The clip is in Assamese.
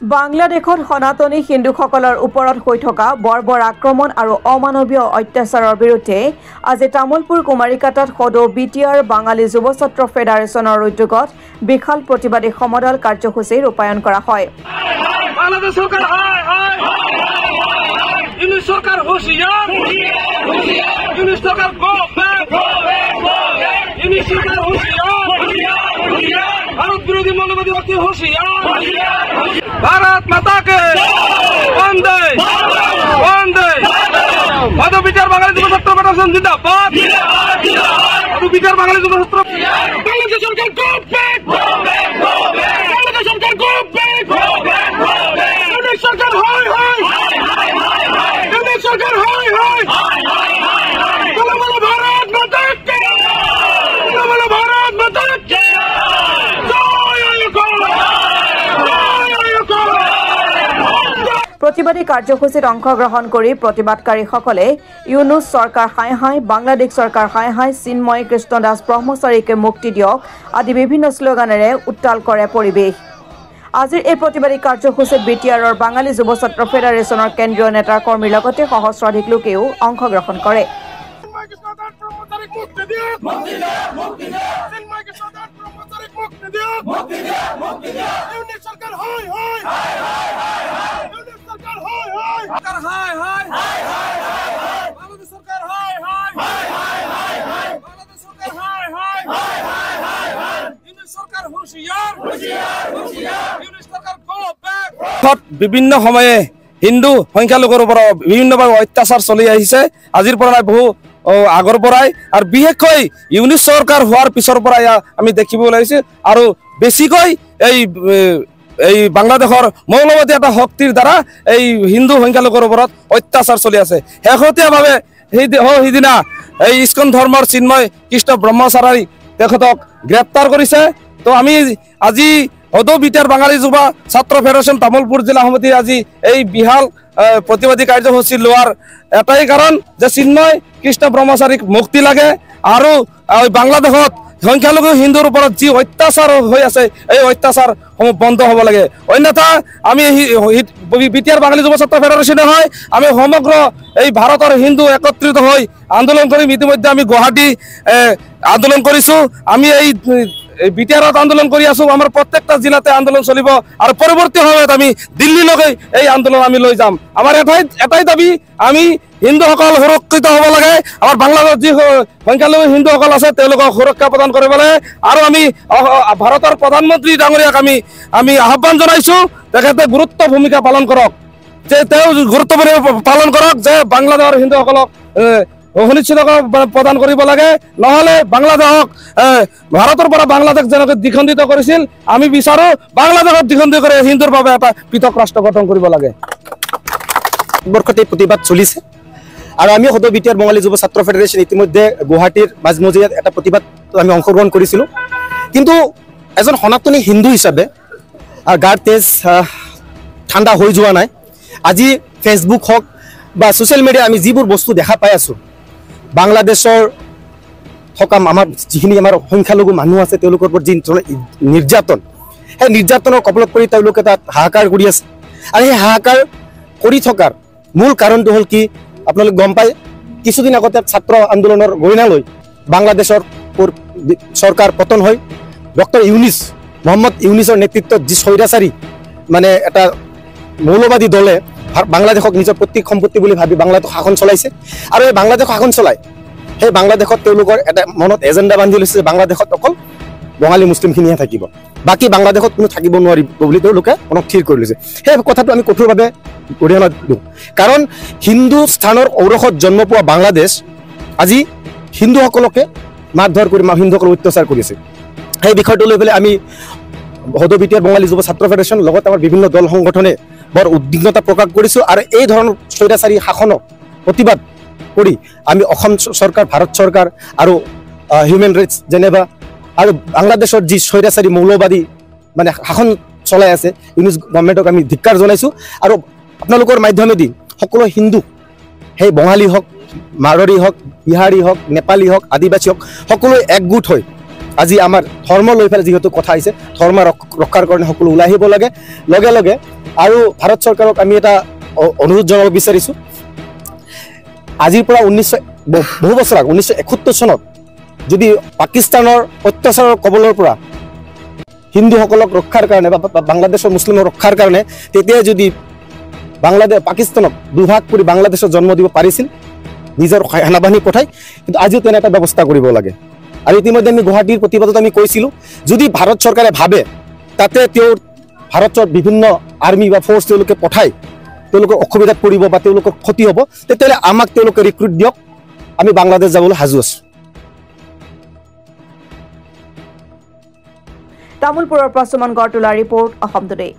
বাংলাদেশত সনাতনী হিন্দুসকলৰ ওপৰত হৈ থকা বৰ্বৰ আক্ৰমণ আৰু অমানৱীয় অত্যাচাৰৰ বিৰুদ্ধে আজি তামুলপুৰ কুমাৰীকাটাত সদৌ বিটিআৰ বাঙালী যুৱ ছাত্ৰ ফেডাৰেশ্যনৰ উদ্যোগত বিশাল প্ৰতিবাদী সমদল কাৰ্যসূচী ৰূপায়ণ কৰা হয়। বাংলাদেশ সরকার ইউনিট সরকার হুঁশিয়ার ইউনিট সরকার গো ব্যাক ইউনিট সরকার হুঁশিয়ার ভারত বিরোধী মৌলবাদী অতি হুঁশিয়ার भारत माता के वंदे वंदे मधु विचार बांग्ला युवा छात्र फेडरेशन जिंदाबाद मधु विचार बांग्ला युवा छात्र बांग्लादेश सरकार गो बैक बांग्लादेश सरकार गो बैक बांग्लादेश सरकार हाय हाय बांग्लादेश सरकार हाय हाय बोलो बोलो भारत माता के बोलो बोलो भारत माता के प्रतिबादी कार्यसूचीत अंशग्रहण करी प्रतिबादकारीসকলে ইউনুস सरकार हाय हाय बांग्लादेश सरकार हाय हाय चिन्मय कृष्णदास ब्रह्मचारीके मुक्ति दियक आदि विभिन्न स्लोगानेरे उत्ताल करे परिवेश। আজিৰ এই প্ৰতিবাদী কাৰ্যসূচীত বিটিআৰৰ বাঙালী যুৱ ছাত্ৰ ফেডাৰেশ্যনৰ কেন্দ্ৰীয় নেতা কৰ্মীৰ লগতে সহস্ৰাধিক লোকেও অংশগ্ৰহণ কৰে। বিভিন্ন সময়ে হিন্দু সংখ্যালঘুৰ ওপৰত বিভিন্নভাৱে অত্যাচাৰ চলি আহিছে আজিৰ পৰা বহু আগৰ পৰাই আৰু বিশেষকৈ ইউনিট চৰকাৰ হোৱাৰ পিছৰ পৰাই আমি দেখিব লাগিছে আৰু বেছিকৈ এই বাংলাদেশৰ মৌলবাদী এটা শক্তিৰ দ্বাৰা এই হিন্দু সংখ্যালঘুৰ ওপৰত অত্যাচাৰ চলি আছে। শেহতীয়াভাৱে সেইদিনা এই ইস্কন ধৰ্মৰ চিন্ময় কৃষ্ণ ব্ৰহ্মচাৰী তেখেতক গ্ৰেপ্তাৰ কৰিছে। তো আমি আজি সদৌ বিটিআৰ বাঙালী যুৱ ছাত্ৰ ফেডাৰেশ্যন তামুলপুৰ জিলা সমিতি আজি এই বিশাল প্ৰতিবাদী কাৰ্যসূচী লোৱাৰ এটাই কাৰণ যে চিন্ময় কৃষ্ণ ব্ৰহ্মচাৰীক মুক্তি লাগে আৰু বাংলাদেশত সংখ্যালঘু হিন্দুৰ ওপৰত যি অত্যাচাৰ হৈ আছে এই অত্যাচাৰসমূহ বন্ধ হ'ব লাগে। অন্যথা আমি বিটিআৰ বাঙালী যুৱ ছাত্ৰ ফেডাৰেশ্যনে হয় আমি সমগ্ৰ এই ভাৰতৰ হিন্দু একত্ৰিত হৈ আন্দোলন কৰিম। ইতিমধ্যে আমি গুৱাহাটী আন্দোলন কৰিছোঁ। আমি এই বিটিআৰত আন্দোলন কৰি আছো। আমাৰ প্ৰত্যেকটা জিলাতে আন্দোলন চলিব আৰু পৰৱৰ্তী সময়ত আমি দিল্লীলৈকে এই আন্দোলন আমি লৈ যাম। আমাৰ এটাই দাবী আমি হিন্দুসকল সুৰক্ষিত হ'ব লাগে। আমাৰ বাংলাদেশত যি সংখ্যালঘু হিন্দুসকল আছে তেওঁলোকক সুৰক্ষা প্ৰদান কৰিব লাগে আৰু আমি ভাৰতৰ প্ৰধানমন্ত্ৰী ডাঙৰীয়াক আমি আহ্বান জনাইছোঁ তেখেতে গুৰুত্ব ভূমিকা পালন কৰক যে তেওঁ গুৰুত্বপূৰ্ণ পালন কৰক যে বাংলাদেশৰ হিন্দুসকলক সুনিশ্চিত প্ৰদান কৰিব লাগে। নহ'লে বাংলাদেশক ভাৰতৰ পৰা বাংলাদেশ যেনেকৈ দ্বিখণ্ডিত কৰিছিল আমি বিচাৰোঁ বাংলাদেশক দ্বিখণ্ডিত কৰি হিন্দুৰ বাবে এটা পৃথক ৰাষ্ট্ৰ গঠন কৰিব লাগে। বৰ্ষতে প্ৰতিবাদ চলিছে আৰু আমি সদৌ বিটিআৰ বাঙালী যুৱ ছাত্ৰ ফেডাৰেশ্যন ইতিমধ্যে গুৱাহাটীৰ মাজমজিয়াত এটা প্ৰতিবাদ আমি অংশগ্ৰহণ কৰিছিলোঁ। কিন্তু এজন সনাতনী হিন্দু হিচাপে গাৰ তেজ ঠাণ্ডা হৈ যোৱা নাই। আজি ফেচবুক হওক বা ছ'চিয়েল মিডিয়া আমি যিবোৰ বস্তু দেখা পাই আছোঁ বাংলাদেশৰ থকা আমাৰ যিখিনি আমাৰ সংখ্যালঘু মানুহ আছে তেওঁলোকৰ ওপৰত যি নিৰ্যাতন সেই নিৰ্যাতনৰ কবলত পৰি তেওঁলোকে তাত হাহাকাৰ কৰি আছে আৰু সেই হাহাকাৰ কৰি থকাৰ মূল কাৰণটো হ'ল কি আপোনালোকে গম পায় কিছুদিন আগতে ছাত্ৰ আন্দোলনৰ গৰিহণা লৈ বাংলাদেশৰ চৰকাৰ পতন হয় ডক্টৰ মহম্মদ ইউনিছৰ নেতৃত্বত যি স্বৈৰাচাৰী মানে এটা মৌলবাদী দলে বাংলাদেশক নিজৰ প্ৰত্যেক সম্পত্তি বুলি ভাবি বাংলাদেশ শাসন চলাইছে আৰু এই বাংলাদেশ শাসন চলাই সেই বাংলাদেশত তেওঁলোকৰ এটা মনত এজেণ্ডা বান্ধি লৈছে যে বাংলাদেশত অকল বঙালী মুছলিমখিনিহে থাকিব, বাকী বাংলাদেশত কোনো থাকিব নোৱাৰিব বুলি তেওঁলোকে মনত স্থিৰ কৰি লৈছে। সেই কথাটো আমি কঠোৰভাৱে গৰিহণা দিওঁ কাৰণ হিন্দু স্থানৰ ঔৰসত জন্ম পোৱা বাংলাদেশ আজি হিন্দুসকলকে মাৰধৰ কৰি হিন্দুসকলক অত্যাচাৰ কৰিছে। সেই বিষয়টো লৈ পেলাই আমি সদৌ বিটিআৰ বাঙালী যুৱ ছাত্ৰ ফেডাৰেশ্যন লগত আমাৰ বিভিন্ন দল সংগঠনে বৰ উদ্বিগ্নতা প্ৰকাশ কৰিছোঁ আৰু এই ধৰণৰ স্বৈৰাচাৰী শাসনক প্ৰতিবাদ কৰি আমি অসম চৰকাৰ ভাৰত চৰকাৰ আৰু হিউমেন ৰাইটছ জেনেভা আৰু বাংলাদেশৰ যি স্বৈৰাচাৰী মৌলবাদী মানে শাসন চলাই আছে ইউনিছ গভৰ্ণমেণ্টক আমি ধিক্কাৰ জনাইছোঁ আৰু আপোনালোকৰ মাধ্যমেদি সকলো হিন্দু সেই বঙালী হওক মাৰোৱাৰী হওক বিহাৰী হওক নেপালী হওক আদিবাসী হওক সকলোৱে একগোট হৈ আজি আমাৰ ধৰ্ম লৈ পেলাই যেহেতু কথা আহিছে ধৰ্ম ৰক্ষাৰ কাৰণে সকলো ওলাই আহিব লাগে। লগে লগে আৰু ভাৰত চৰকাৰক আমি এটা অনুৰোধ জনাব বিচাৰিছোঁ, আজিৰ পৰা বহু বছৰ 1971 চনত যদি পাকিস্তানৰ অত্যাচাৰৰ কবলৰ পৰা হিন্দুসকলক ৰক্ষাৰ কাৰণে বা বাংলাদেশৰ মুছলিমক ৰক্ষাৰ কাৰণে তেতিয়াই যদি পাকিস্তানক দুভাগ কৰি বাংলাদেশত জন্ম দিব পাৰিছিল নিজৰ সেনাবাহিনী পঠাই, কিন্তু আজিও তেনে এটা ব্যৱস্থা কৰিব লাগে। আৰু ইতিমধ্যে আমি গুৱাহাটীৰ প্ৰতিবাদত আমি কৈছিলোঁ, যদি ভাৰত চৰকাৰে ভাবে তাতে তেওঁৰ ভাৰতৰ বিভিন্ন আৰ্মি বা ফ'ৰ্চ তেওঁলোকে পঠাই তেওঁলোকৰ অসুবিধাত পৰিব বা তেওঁলোকৰ ক্ষতি হ'ব, তেতিয়াহ'লে আমাক তেওঁলোকে ৰিক্ৰুট দিয়ক, আমি বাংলাদেশ যাবলৈ সাজু আছোঁ। তামুলপুৰৰ পৰা সুমন গড়টোলা ৰিপৰ্ট, অসম টুডে।